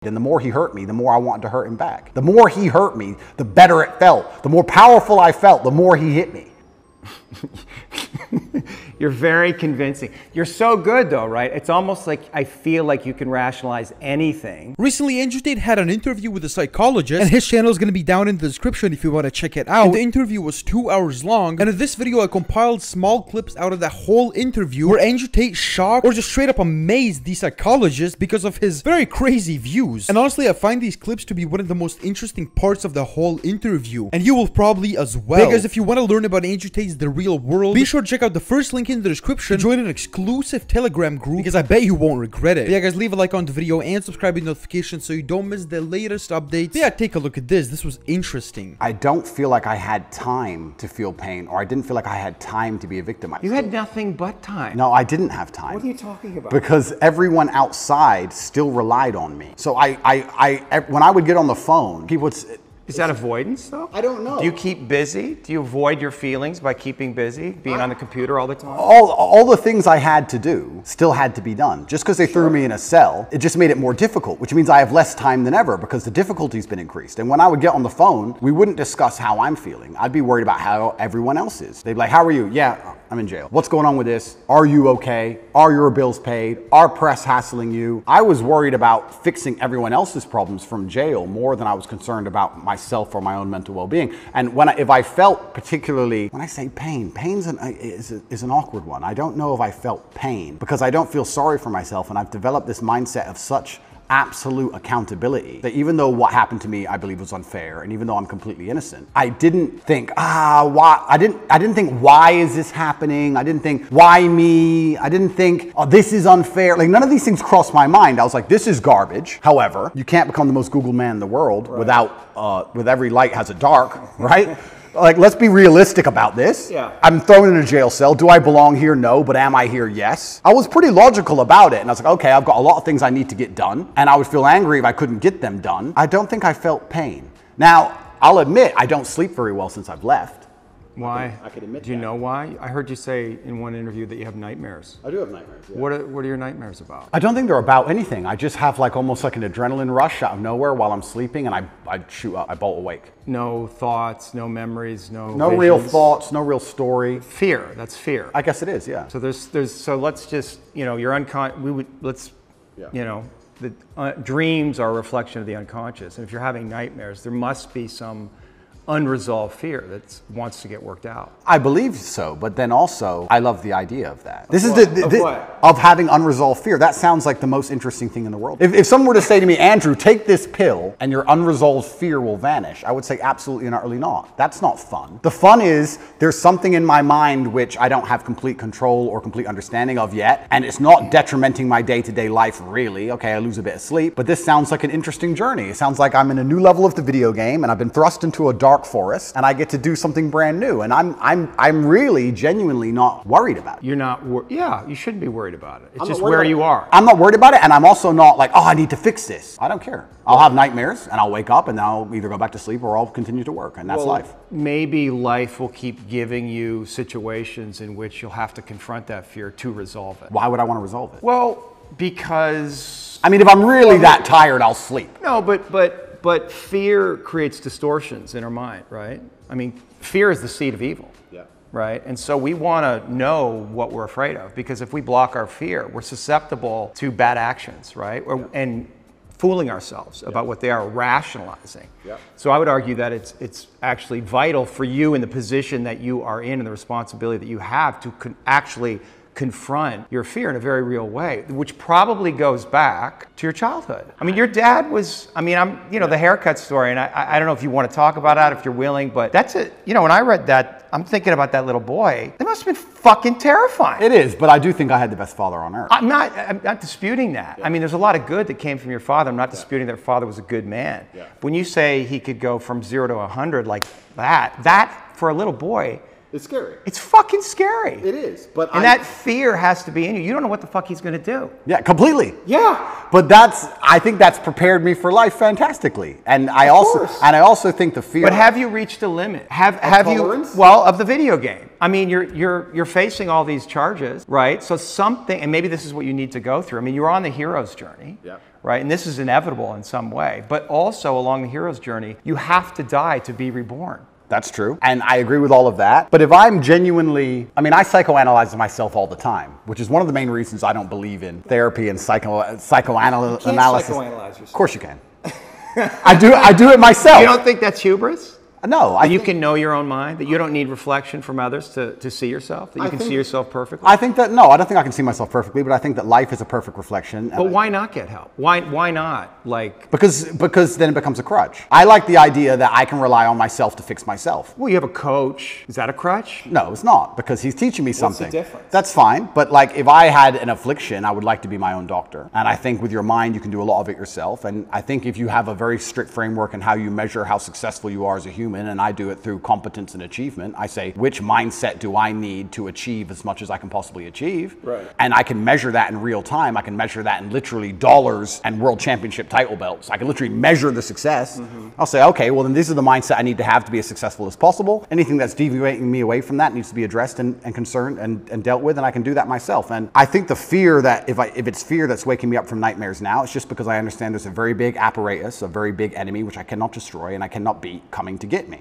And the more he hurt me, the more I wanted to hurt him back. The more he hurt me, the better it felt. The more powerful I felt, the more he hit me. You're very convincing. You're so good though, right? It's almost like I feel like you can rationalize anything. Recently, Andrew Tate had an interview with a psychologist, and his channel is going to be down in the description if you want to check it out. And the interview was 2 hours long, and in this video I compiled small clips out of that whole interview where Andrew Tate shocked or just straight up amazed the psychologist because of his very crazy views. And honestly, I find these clips to be one of the most interesting parts of the whole interview, and you will probably as well. Because if you want to learn about Andrew Tate's The Real World, be sure to check out the first link in the description, join an exclusive Telegram group, because I bet you won't regret it. But yeah guys, leave a like on the video and subscribe with notifications so you don't miss the latest updates. But yeah, take a look at this. This was interesting. I don't feel like I had time to feel pain, or I didn't feel like I had time to be a victim. You had nothing but time. No, I didn't have time. What are you talking about? Because everyone outside still relied on me. So when I would get on the phone, people would... Is that avoidance, though? I don't know. Do you keep busy? Do you avoid your feelings by keeping busy, being on the computer all the time? All the things I had to do still had to be done. Just because they threw me in a cell, it just made it more difficult, which means I have less time than ever because the difficulty's been increased. And when I would get on the phone, we wouldn't discuss how I'm feeling. I'd be worried about how everyone else is. They'd be like, how are you? Yeah, I'm in jail. What's going on with this? Are you okay? Are your bills paid? Are press hassling you? I was worried about fixing everyone else's problems from jail more than I was concerned about myself or my own mental well-being. And if I felt particularly, when I say pain, pain is an awkward one. I don't know if I felt pain because I don't feel sorry for myself, and I've developed this mindset of such absolute accountability that even though what happened to me I believe was unfair, and even though I'm completely innocent, I didn't think why. I didn't think why is this happening. I didn't think why me. I didn't think oh this is unfair. Like none of these things crossed my mind. I was like, this is garbage. However, you can't become the most Googled man in the world without with every light has a dark, right? Like, let's be realistic about this. Yeah. I'm thrown in a jail cell. Do I belong here? No. But am I here? Yes. I was pretty logical about it. And I was like, okay, I've got a lot of things I need to get done. And I would feel angry if I couldn't get them done. I don't think I felt pain. Now, I'll admit, I don't sleep very well since I've left. Why? I could admit Do you know why? I heard you say in one interview that you have nightmares. I do have nightmares. Yeah. What are your nightmares about? I don't think they're about anything. I just have like almost like an adrenaline rush out of nowhere while I'm sleeping, and I bolt awake. No thoughts, no memories, no visions. Real thoughts, no real story. Fear. That's fear. I guess it is. Yeah. So so let's just you're unconscious. The dreams are a reflection of the unconscious, and if you're having nightmares, there must be some unresolved fear that wants to get worked out. I believe so, but then also I love the idea of that. Of having unresolved fear. That sounds like the most interesting thing in the world. If someone were to say to me, Andrew, take this pill and your unresolved fear will vanish, I would say absolutely and utterly not. That's not fun. The fun is there's something in my mind which I don't have complete control or complete understanding of yet, and it's not detrimenting my day-to-day life really. Okay, I lose a bit of sleep, but this sounds like an interesting journey. It sounds like I'm in a new level of the video game and I've been thrust into a dark forest and I get to do something brand new, and I'm really genuinely not worried about it. You're not yeah, you shouldn't be worried about it. It's just where you are. I'm not worried about it, and I'm also not like, oh, I need to fix this. I don't care. I'll have nightmares and I'll wake up and I'll either go back to sleep or I'll continue to work, and that's life. Maybe life will keep giving you situations in which you'll have to confront that fear to resolve it. Why would I want to resolve it? Well, because I mean, if I'm really that tired, I'll sleep. No, but fear creates distortions in our mind, right? I mean, fear is the seed of evil. Yeah. Right? And so we want to know what we're afraid of, because if we block our fear, we're susceptible to bad actions, right? And fooling ourselves about what they are, rationalizing. Yeah. So I would argue that it's actually vital for you in the position that you are in and the responsibility that you have to actually confront your fear in a very real way, which probably goes back to your childhood. I mean, your dad was, I mean, the haircut story, and I don't know if you want to talk about that, if you're willing, but that's it. When I read that, I'm thinking about that little boy. It must have been fucking terrifying. It is, but I do think I had the best father on earth. I'm not disputing that. Yeah. I mean, there's a lot of good that came from your father. I'm not disputing that your father was a good man. Yeah. When you say he could go from 0 to 100 like that for a little boy, it's scary. It's fucking scary. It is. But that fear has to be in you. You don't know what the fuck he's going to do. Yeah, completely. Yeah. But I think that's prepared me for life fantastically. And I also think the fear. But have you reached a limit? Have tolerance? You of the video game? I mean, you're facing all these charges, right? So something, and maybe this is what you need to go through. I mean, you're on the hero's journey. Yeah. right? And this is inevitable in some way. But also along the hero's journey, you have to die to be reborn. That's true. And I agree with all of that. But if I'm genuinely, I mean, I psychoanalyze myself all the time, which is one of the main reasons I don't believe in therapy and psychoanalysis. Psychoanalyze yourself. Of course you can. I do it myself. You don't think that's hubris? No. You can know your own mind, that you don't need reflection from others to see yourself, that you can see yourself perfectly? I think that, no, I don't think I can see myself perfectly, but I think that life is a perfect reflection. But why not get help? Why not? Like, because then it becomes a crutch. I like the idea that I can rely on myself to fix myself. well, you have a coach. Is that a crutch? No, it's not, because he's teaching me something. What's the difference? That's fine, but like if I had an affliction, I would like to be my own doctor. And I think with your mind, you can do a lot of it yourself. And I think if you have a very strict framework in how you measure how successful you are as a human, and I do it through competence and achievement, I say, which mindset do I need to achieve as much as I can possibly achieve? Right. And I can measure that in real time. I can measure that in literally dollars and world championship title belts. I can literally measure the success. I'll say, okay, well then this is the mindset I need to have to be as successful as possible. Anything that's deviating me away from that needs to be addressed and concerned and dealt with, and I can do that myself. And I think the fear that, if it's fear that's waking me up from nightmares now, it's just because I understand there's a very big apparatus, a very big enemy, which I cannot destroy and I cannot beat, coming to get me.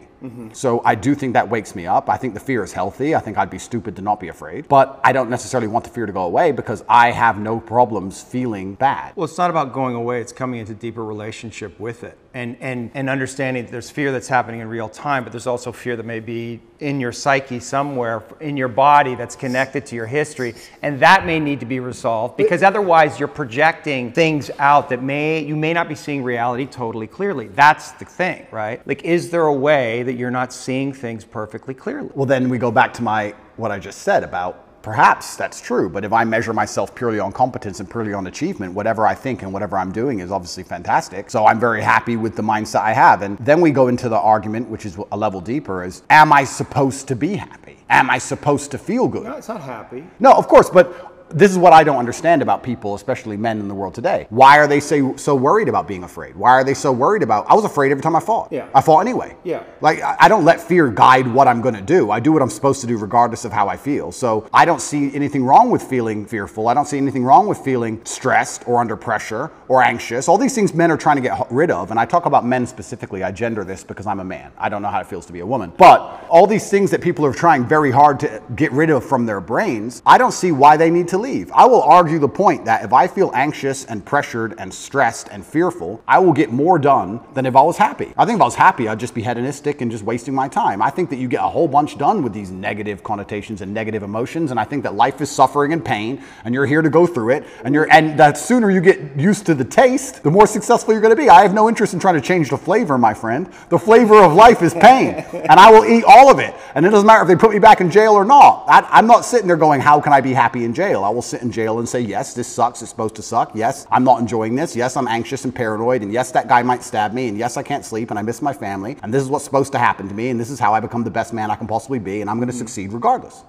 So I do think that wakes me up. I think the fear is healthy. I think I'd be stupid to not be afraid. But I don't necessarily want the fear to go away because I have no problems feeling bad. Well, it's not about going away. It's coming into deeper relationship with it and understanding that there's fear that's happening in real time, but there's also fear that may be in your psyche somewhere, in your body, that's connected to your history. And that may need to be resolved because otherwise you're projecting things out that you may not be seeing reality totally clearly. That's the thing, right? Like, is there a way that you're not seeing things perfectly clearly? Well, then we go back to what I just said about perhaps that's true, but if I measure myself purely on competence and purely on achievement, whatever I think and whatever I'm doing is obviously fantastic. So I'm very happy with the mindset I have. And then we go into the argument, which is a level deeper, is am I supposed to be happy? Am I supposed to feel good? No, it's not happy. No, of course, but this is what I don't understand about people, especially men in the world today. Why are they so worried about being afraid? Why are they so worried about, I was afraid every time I fought. Yeah. I fought anyway. Yeah. Like, I don't let fear guide what I'm going to do. I do what I'm supposed to do regardless of how I feel. So I don't see anything wrong with feeling fearful. I don't see anything wrong with feeling stressed or under pressure or anxious. All these things men are trying to get rid of. And I talk about men specifically. I gender this because I'm a man. I don't know how it feels to be a woman. But all these things that people are trying very hard to get rid of from their brains, I don't see why they need to leave. I will argue the point that if I feel anxious and pressured and stressed and fearful, I will get more done than if I was happy. I think if I was happy, I'd just be hedonistic and just wasting my time. I think that you get a whole bunch done with these negative connotations and negative emotions, and I think that life is suffering and pain, and you're here to go through it, and the sooner you get used to the taste, the more successful you're going to be. I have no interest in trying to change the flavor, my friend. The flavor of life is pain, and I will eat all of it, and it doesn't matter if they put me back in jail or not. I'm not sitting there going, how can I be happy in jail? I will sit in jail and say, yes, this sucks, it's supposed to suck. Yes, I'm not enjoying this. Yes, I'm anxious and paranoid. And yes, that guy might stab me. And yes, I can't sleep and I miss my family. And this is what's supposed to happen to me. And this is how I become the best man I can possibly be. And I'm going to succeed regardless.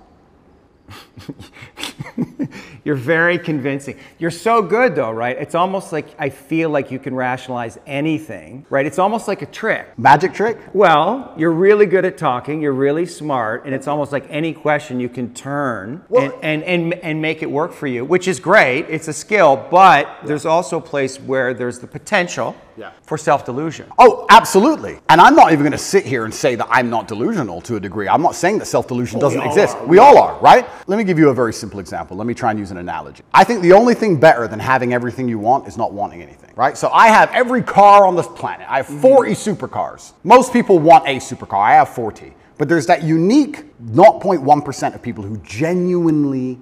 You're very convincing. You're so good though, right? It's almost like I feel like you can rationalize anything, right? It's almost like a trick. Magic trick? Well, you're really good at talking, you're really smart, and it's almost like any question you can turn and make it work for you, which is great. It's a skill, but there's also a place where there's the potential for self-delusion. Oh, absolutely. And I'm not even going to sit here and say that I'm not delusional to a degree. I'm not saying that self-delusion doesn't exist. We all are, right? Let me give you a very simple example. Let me try and use an analogy. I think the only thing better than having everything you want is not wanting anything, right? So I have every car on this planet. I have 40 supercars. Most people want a supercar. I have 40. But there's that unique 0.1% of people who genuinely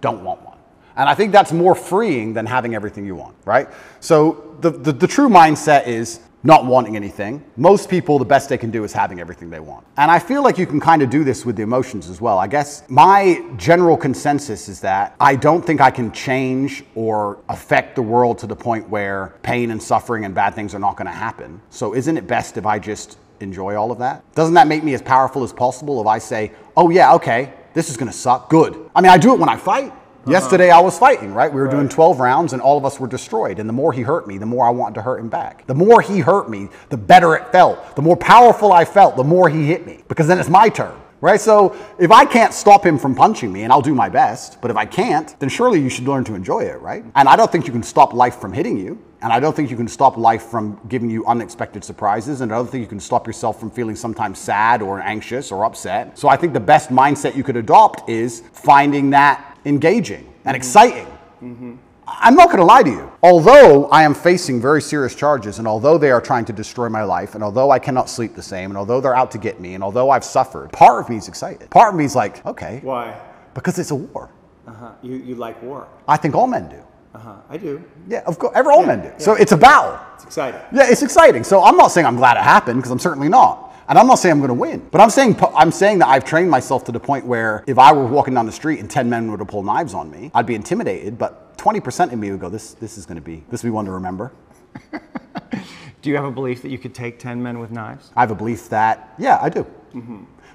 don't want one. And I think that's more freeing than having everything you want, right? So the true mindset is not wanting anything. Most people, the best they can do is having everything they want. And I feel like you can kind of do this with the emotions as well. I guess my general consensus is that I don't think I can change or affect the world to the point where pain and suffering and bad things are not going to happen. So isn't it best if I just enjoy all of that? Doesn't that make me as powerful as possible if I say, oh yeah, okay, this is going to suck, good. I mean, I do it when I fight. Yesterday I was fighting, right? We were doing 12 rounds and all of us were destroyed. And the more he hurt me, the more I wanted to hurt him back. The more he hurt me, the better it felt. The more powerful I felt, the more he hit me. Because then it's my turn. Right? So if I can't stop him from punching me, and I'll do my best, but if I can't, then surely you should learn to enjoy it, right? And I don't think you can stop life from hitting you. And I don't think you can stop life from giving you unexpected surprises. And I don't think you can stop yourself from feeling sometimes sad or anxious or upset. So I think the best mindset you could adopt is finding that engaging and exciting. I'm not going to lie to you. Although I am facing very serious charges, and although they are trying to destroy my life, and although I cannot sleep the same, and although they're out to get me, and although I've suffered, part of me is excited. Part of me is like, okay. Why? Because it's a war. You like war? I think all men do. I do. Yeah, of course. All men do. Yeah. So it's a battle. It's exciting. Yeah, it's exciting. So I'm not saying I'm glad it happened, because I'm certainly not. And I'm not saying I'm going to win. But I'm saying that I've trained myself to the point where if I were walking down the street and 10 men were to pull knives on me, I'd be intimidated, but 20% of me would go, this will be one to remember. Do you have a belief that you could take 10 men with knives? I have a belief that, yeah, I do.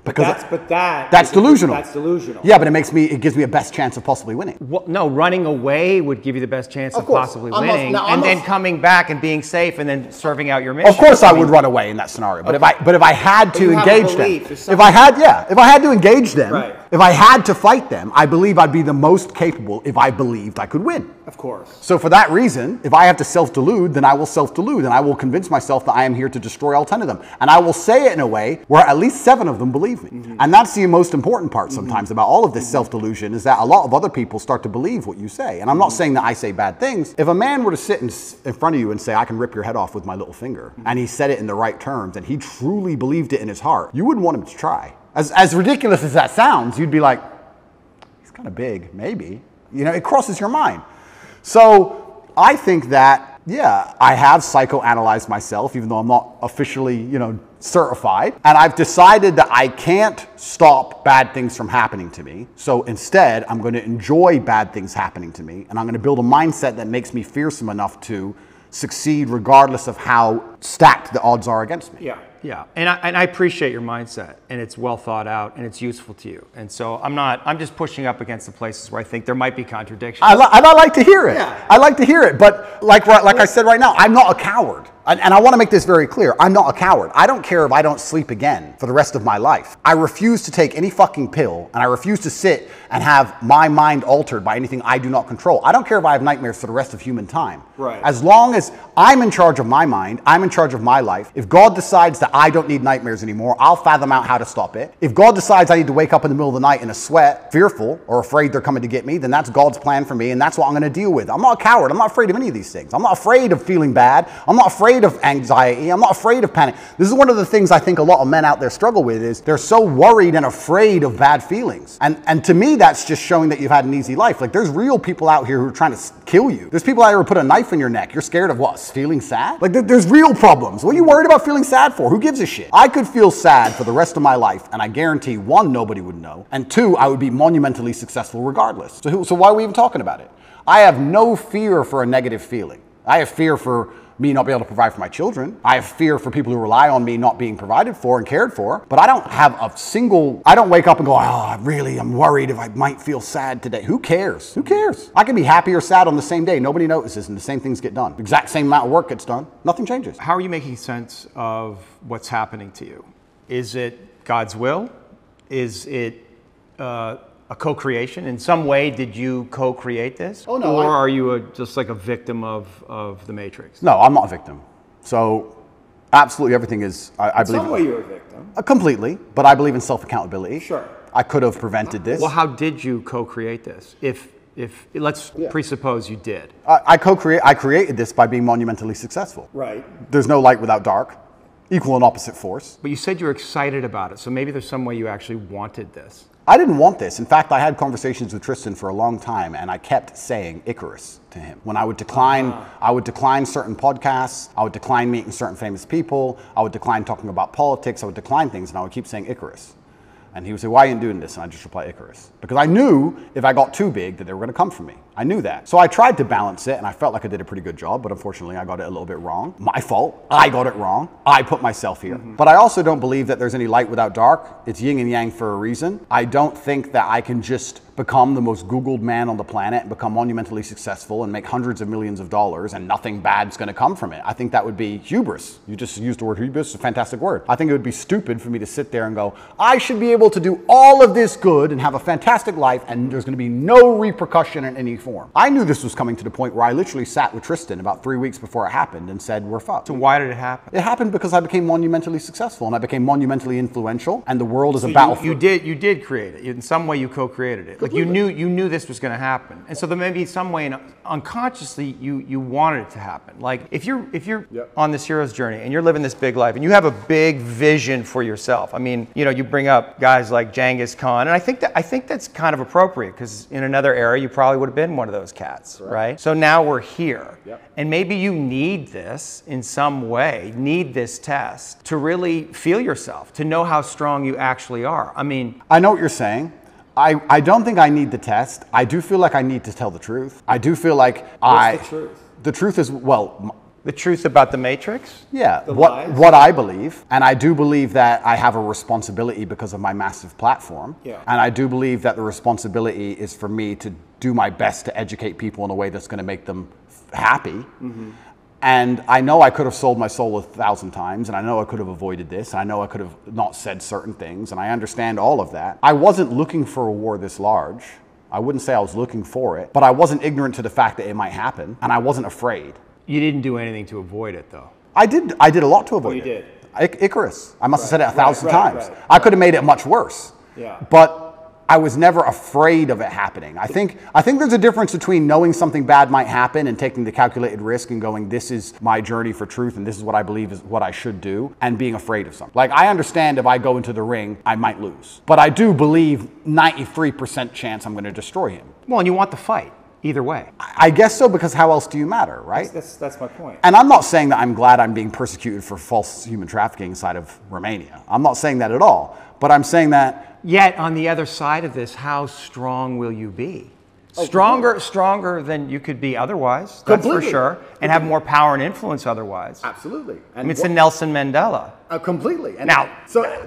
Because that's delusional. That's delusional. Yeah, but it gives me a best chance of possibly winning. Well, no, running away would give you the best chance of possibly winning, and then coming back and being safe, and then serving out your mission. Of course, I would run away in that scenario. But if I had to engage them, if I had to engage them, if I had to fight them, I believe I'd be the most capable if I believed I could win. Of course. So for that reason, if I have to self-delude, then I will self-delude, and I will convince myself that I am here to destroy all 10 of them, and I will say it in a way where at least 7 of them believe me. And that's the most important part sometimes about all of this self-delusion, is that a lot of other people start to believe what you say. And I'm not saying that I say bad things. If a man were to sit in front of you and say, I can rip your head off with my little finger, and he said it in the right terms, and he truly believed it in his heart, you wouldn't want him to try. As ridiculous as that sounds, you'd be like, he's kind of big, maybe. You know, it crosses your mind. So I think that, yeah, I have psychoanalyzed myself, even though I'm not officially, certified. And I've decided that I can't stop bad things from happening to me. So instead, I'm going to enjoy bad things happening to me. And I'm going to build a mindset that makes me fearsome enough to succeed regardless of how stacked the odds are against me. Yeah, and I appreciate your mindset, and it's well thought out, and it's useful to you. And so I'm just pushing up against the places where I think there might be contradictions. I like to hear it. Yeah. I like to hear it, but like I said right now, I'm not a coward. And I want to make this very clear. I'm not a coward. I don't care if I don't sleep again for the rest of my life. I refuse to take any fucking pill, and I refuse to sit and have my mind altered by anything I do not control. I don't care if I have nightmares for the rest of human time. Right. As long as I'm in charge of my mind, I'm in charge of my life. If God decides that I don't need nightmares anymore, I'll fathom out how to stop it. If God decides I need to wake up in the middle of the night in a sweat, fearful or afraid they're coming to get me, then that's God's plan for me, and that's what I'm going to deal with. I'm not a coward. I'm not afraid of any of these things. I'm not afraid of feeling bad. I'm not afraid of anxiety. I'm not afraid of panic. This is one of the things I think a lot of men out there struggle with, is they're so worried and afraid of bad feelings. And to me, that's just showing that you've had an easy life. Like, there's real people out here who are trying to kill you. There's people out here who put a knife in your neck. You're scared of what? Feeling sad? Like, there's real problems. What are you worried about feeling sad for? Who gives a shit? I could feel sad for the rest of my life, and I guarantee, 1, nobody would know, and 2, I would be monumentally successful regardless. So why are we even talking about it? I have no fear for a negative feeling. I have fear for me not being able to provide for my children. I have fear for people who rely on me not being provided for and cared for. But I don't have I don't wake up and go, I'm worried if I might feel sad today. Who cares? Who cares? I can be happy or sad on the same day. Nobody notices, and the same things get done. The exact same amount of work gets done. Nothing changes. How are you making sense of what's happening to you? Is it God's will? Is it a co-creation? In some way, did you co-create this? Oh, no. Or are you just like a victim of the Matrix? No, I'm not a victim. So absolutely everything is, I believe. In some way you're a victim. Completely, but I believe in self-accountability. Sure. I could have prevented this. Well, how did you co-create this? If let's presuppose you did. I created this by being monumentally successful. Right. There's no light without dark. Equal and opposite force. But you said you were excited about it, so maybe there's some way you actually wanted this. I didn't want this. In fact, I had conversations with Tristan for a long time, and I kept saying Icarus to him. When I would decline, certain podcasts, I would decline meeting certain famous people, I would decline talking about politics, I would decline things, and I would keep saying Icarus. And he would say, why are you doing this? And I'd just reply Icarus. Because I knew if I got too big that they were going to come for me. I knew that. So I tried to balance it, and I felt like I did a pretty good job, but unfortunately I got it a little bit wrong. My fault. I got it wrong. I put myself here. But I also don't believe that there's any light without dark. It's yin and yang for a reason. I don't think that I can just become the most Googled man on the planet and become monumentally successful and make hundreds of millions of dollars and nothing bad's going to come from it. I think that would be hubris. You just used the word hubris. It's a fantastic word. I think it would be stupid for me to sit there and go, I should be able to do all of this good and have a fantastic life, and there's going to be no repercussion in any form. I knew this was coming to the point where I literally sat with Tristan about 3 weeks before it happened and said, we're fucked. So why did it happen? It happened because I became monumentally successful and I became monumentally influential, and the world is a battlefield. You did create it. In some way you co-created it. Like you knew this was going to happen. And so there may be some way unconsciously you wanted it to happen. Like if you're on this hero's journey and you're living this big life and you have a big vision for yourself. I mean, you know, you bring up guys like Genghis Khan, and I think that's kind of appropriate because in another era you probably would have been one of those cats, right? So now we're here. And maybe you need this in some way, need this test to really feel yourself, to know how strong you actually are. I mean, I know what you're saying. I don't think I need the test. I do feel like I need to tell the truth. I do feel like What's the truth? The truth is, well, the truth about the Matrix? yeah, what I believe. And I do believe that I have a responsibility because of my massive platform. And I do believe that the responsibility is for me to do my best to educate people in a way that's going to make them happy. And I know I could have sold my soul 1,000 times, and I know I could have avoided this, and I know I could have not said certain things, and I understand all of that. I wasn't looking for a war this large. I wouldn't say I was looking for it, but I wasn't ignorant to the fact that it might happen, and I wasn't afraid. You didn't do anything to avoid it, though. I did a lot to avoid it. You did. Icarus. I must have said it 1,000 times. Right. I could have made it much worse. Yeah. But I was never afraid of it happening. I think there's a difference between knowing something bad might happen and taking the calculated risk and going, this is my journey for truth and this is what I believe is what I should do, and being afraid of something. Like, I understand if I go into the ring, I might lose. But I do believe 93% chance I'm going to destroy him. Well, and you want the fight either way. I guess so, because how else do you matter, right? That's my point. And I'm not saying that I'm glad I'm being persecuted for false human trafficking inside of Romania. I'm not saying that at all. But I'm saying that... Yet, on the other side of this, how strong will you be? Stronger than you could be otherwise, that's for sure, and have more power and influence otherwise. Absolutely. I mean, it's a Nelson Mandela. Completely. And now,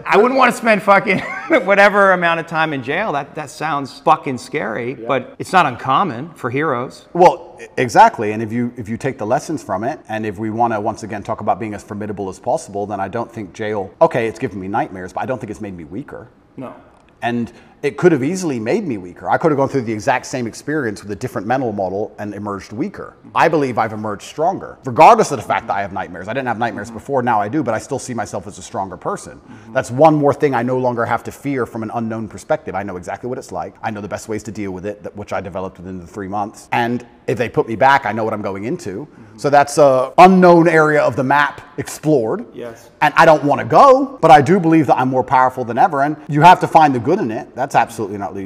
I wouldn't want to spend fucking whatever amount of time in jail. That sounds fucking scary, but it's not uncommon for heroes. Well, exactly. And if you take the lessons from it, and if we want to once again talk about being as formidable as possible, then I don't think jail, okay, it's given me nightmares, but I don't think it's made me weaker. No. And it could have easily made me weaker. I could have gone through the exact same experience with a different mental model and emerged weaker. I believe I've emerged stronger, regardless of the fact that I have nightmares. I didn't have nightmares before, now I do, but I still see myself as a stronger person. That's one more thing I no longer have to fear from an unknown perspective. I know exactly what it's like. I know the best ways to deal with it, which I developed within the 3 months. And if they put me back, I know what I'm going into. So that's an unknown area of the map explored. Yes. And I don't want to go, but I do believe that I'm more powerful than ever. And you have to find the good in it. That's absolutely not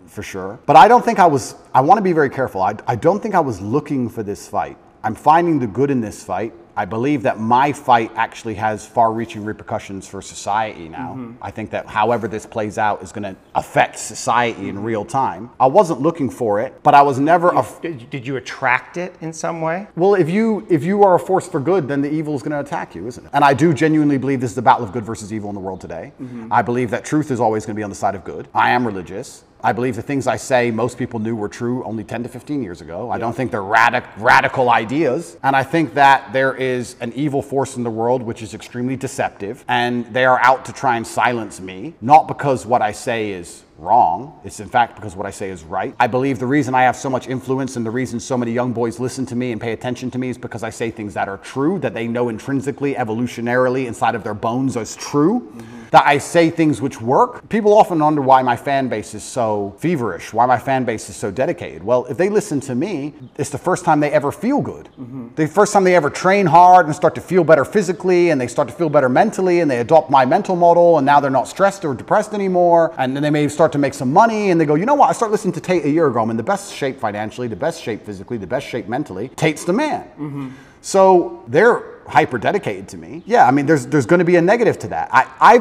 for sure. But I don't think I want to be very careful. I don't think I was looking for this fight. I'm finding the good in this fight. I believe that my fight actually has far-reaching repercussions for society now. I think that however this plays out is going to affect society in real time. I wasn't looking for it, but I was never... Did you attract it in some way? Well, if you are a force for good, then the evil is going to attack you, isn't it? And I do genuinely believe this is the battle of good versus evil in the world today. I believe that truth is always going to be on the side of good. I am religious. I believe the things I say most people knew were true only 10 to 15 years ago. I don't think they're radical ideas. And I think that there is an evil force in the world which is extremely deceptive, and they are out to try and silence me, not because what I say is wrong. It's in fact because what I say is right. I believe the reason I have so much influence and the reason so many young boys listen to me and pay attention to me is because I say things that are true, that they know intrinsically, evolutionarily, inside of their bones as true. That I say things which work. People often wonder why my fan base is so feverish, why my fan base is so dedicated. Well, if they listen to me, it's the first time they ever feel good. The first time they ever train hard and start to feel better physically, and they start to feel better mentally, and they adopt my mental model, and now they're not stressed or depressed anymore, and then they may start to make some money, and they go, you know what, I started listening to Tate a year ago. I'm in the best shape financially, the best shape physically, the best shape mentally. Tate's the man. So they're hyper dedicated to me. Yeah, I mean, there's going to be a negative to that. I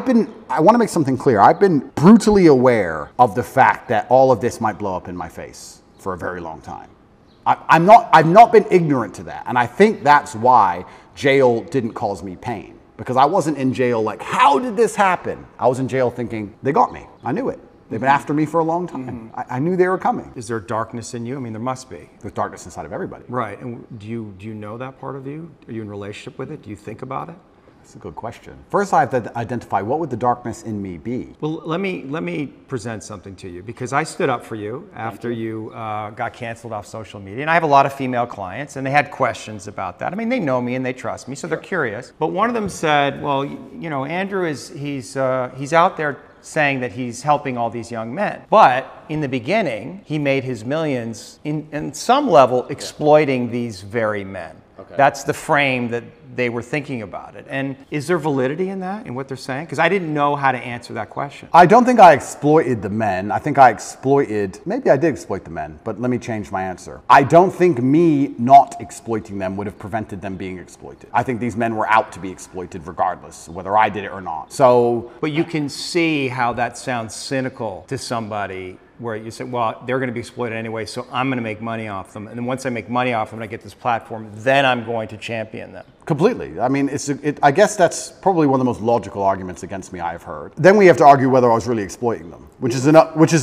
want to make something clear. I've been brutally aware of the fact that all of this might blow up in my face for a very long time. I've not been ignorant to that. And I think that's why jail didn't cause me pain. Because I wasn't in jail like, how did this happen? I was in jail thinking, they got me. I knew it. They've been after me for a long time. I knew they were coming. Is there darkness in you? I mean, there must be. There's darkness inside of everybody. Right. And do you know that part of you? Are you in a relationship with it? Do you think about it? That's a good question. First, I have to identify what would the darkness in me be. Well, let me present something to you, because I stood up for you after you got canceled off social media, and I have a lot of female clients, and they had questions about that. I mean, they know me and they trust me, so they're curious. But one of them said, "Well, you know, Andrew he's out there saying that he's helping all these young men, but in the beginning, he made his millions in some level exploiting these very men." Okay. That's the frame that they were thinking about it. And is there validity in that, in what they're saying? Because I didn't know how to answer that question. I don't think I exploited the men. I think maybe I did exploit the men, but let me change my answer. I don't think me not exploiting them would have prevented them being exploited. I think these men were out to be exploited regardless, whether I did it or not. So, but you can see how that sounds cynical to somebody, where you say, well, they're going to be exploited anyway, so I'm going to make money off them. And then once I make money off them and I get this platform, then I'm going to champion them. Completely. I mean, I guess that's probably one of the most logical arguments against me I've heard. Then we have to argue whether I was really exploiting them, which is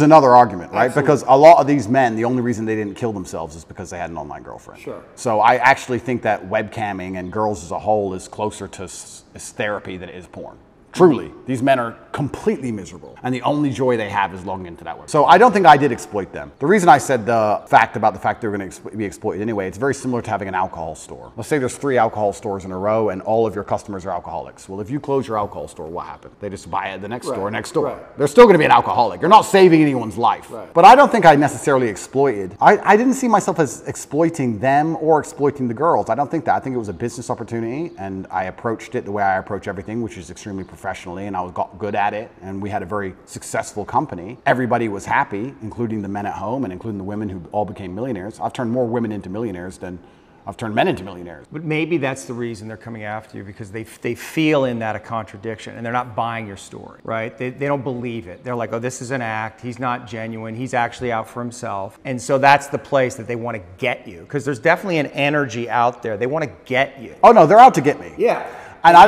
another argument, right? Absolutely. Because a lot of these men, the only reason they didn't kill themselves is because they had an online girlfriend. Sure. So I actually think that webcamming and girls as a whole is closer to therapy than it is porn. Truly, these men are completely miserable, and the only joy they have is logging into that website. So I don't think I did exploit them. The reason I said the fact they're going to be exploited anyway, it's very similar to having an alcohol store. Let's say there's 3 alcohol stores in a row, and all of your customers are alcoholics. Well, if you close your alcohol store, what happens? They just buy at the next store next door. Right. They're still going to be an alcoholic. You're not saving anyone's life. Right. But I don't think I necessarily exploited. I didn't see myself as exploiting them or exploiting the girls. I don't think that. I think it was a business opportunity, and I approached it the way I approach everything, which is extremely professionally, and I got good at it, and we had a very successful company. Everybody was happy, including the men at home and including the women who all became millionaires. I've turned more women into millionaires than I've turned men into millionaires. But maybe that's the reason they're coming after you, because they feel in that a contradiction, and they're not buying your story, right? They don't believe it. They're like, oh, this is an act. He's not genuine. He's actually out for himself. And so that's the place that they want to get you, because there's definitely an energy out there. They want to get you. Oh, no, they're out to get me. Yeah. And I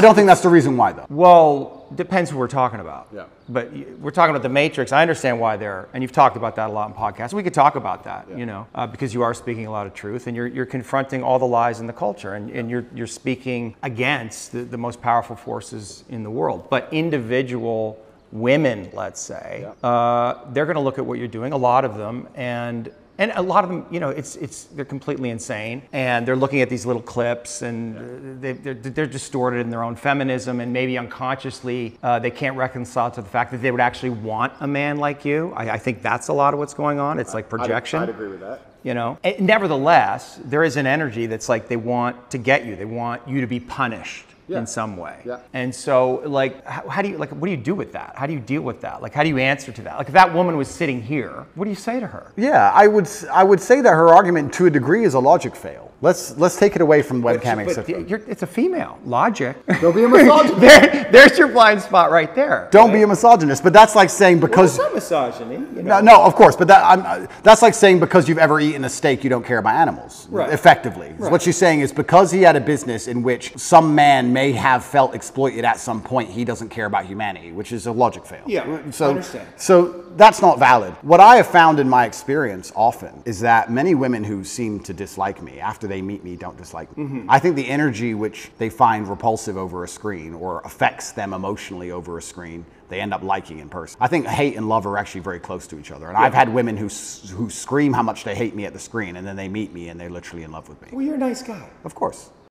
don't think that's the reason why, though. Well, depends who we're talking about. Yeah. But we're talking about the Matrix. I understand why and you've talked about that a lot in podcasts. We could talk about that, you know, because you are speaking a lot of truth, and you're confronting all the lies in the culture, and you're speaking against the most powerful forces in the world. But individual women, let's say, they're going to look at what you're doing, a lot of them, and a lot of them, you know, they're completely insane, and they're looking at these little clips, and they're distorted in their own feminism, and maybe unconsciously they can't reconcile to the fact that they would actually want a man like you. I think that's a lot of what's going on. It's like projection. I'd agree with that. You know, nevertheless, there is an energy that's like they want to get you. They want you to be punished. In some way. Yeah. And so, like, how do you, like, what do you do with that? How do you deal with that? Like, how do you answer to that? Like, if that woman was sitting here, what do you say to her? Yeah, I would say that her argument to a degree is a logic fail. Let's take it away from webcamming. But it's a female. Logic. Don't be a misogynist. There's your blind spot right there. Don't be a misogynist. But that's like saying because... Well, it's not misogyny. You know? No, of course. But that's like saying because you've ever eaten a steak, you don't care about animals. Right. Effectively. Right. What she's saying is because he had a business in which some man may have felt exploited at some point, he doesn't care about humanity, which is a logic fail. Yeah, so, I understand. So that's not valid. What I have found in my experience often is that many women who seem to dislike me after they meet me don't dislike me. Mm-hmm. I think the energy which they find repulsive over a screen or affects them emotionally over a screen, they end up liking in person. I think hate and love are actually very close to each other. And I've had women who scream how much they hate me at the screen, and then they meet me and they're literally in love with me. Well, you're a nice guy. Of course.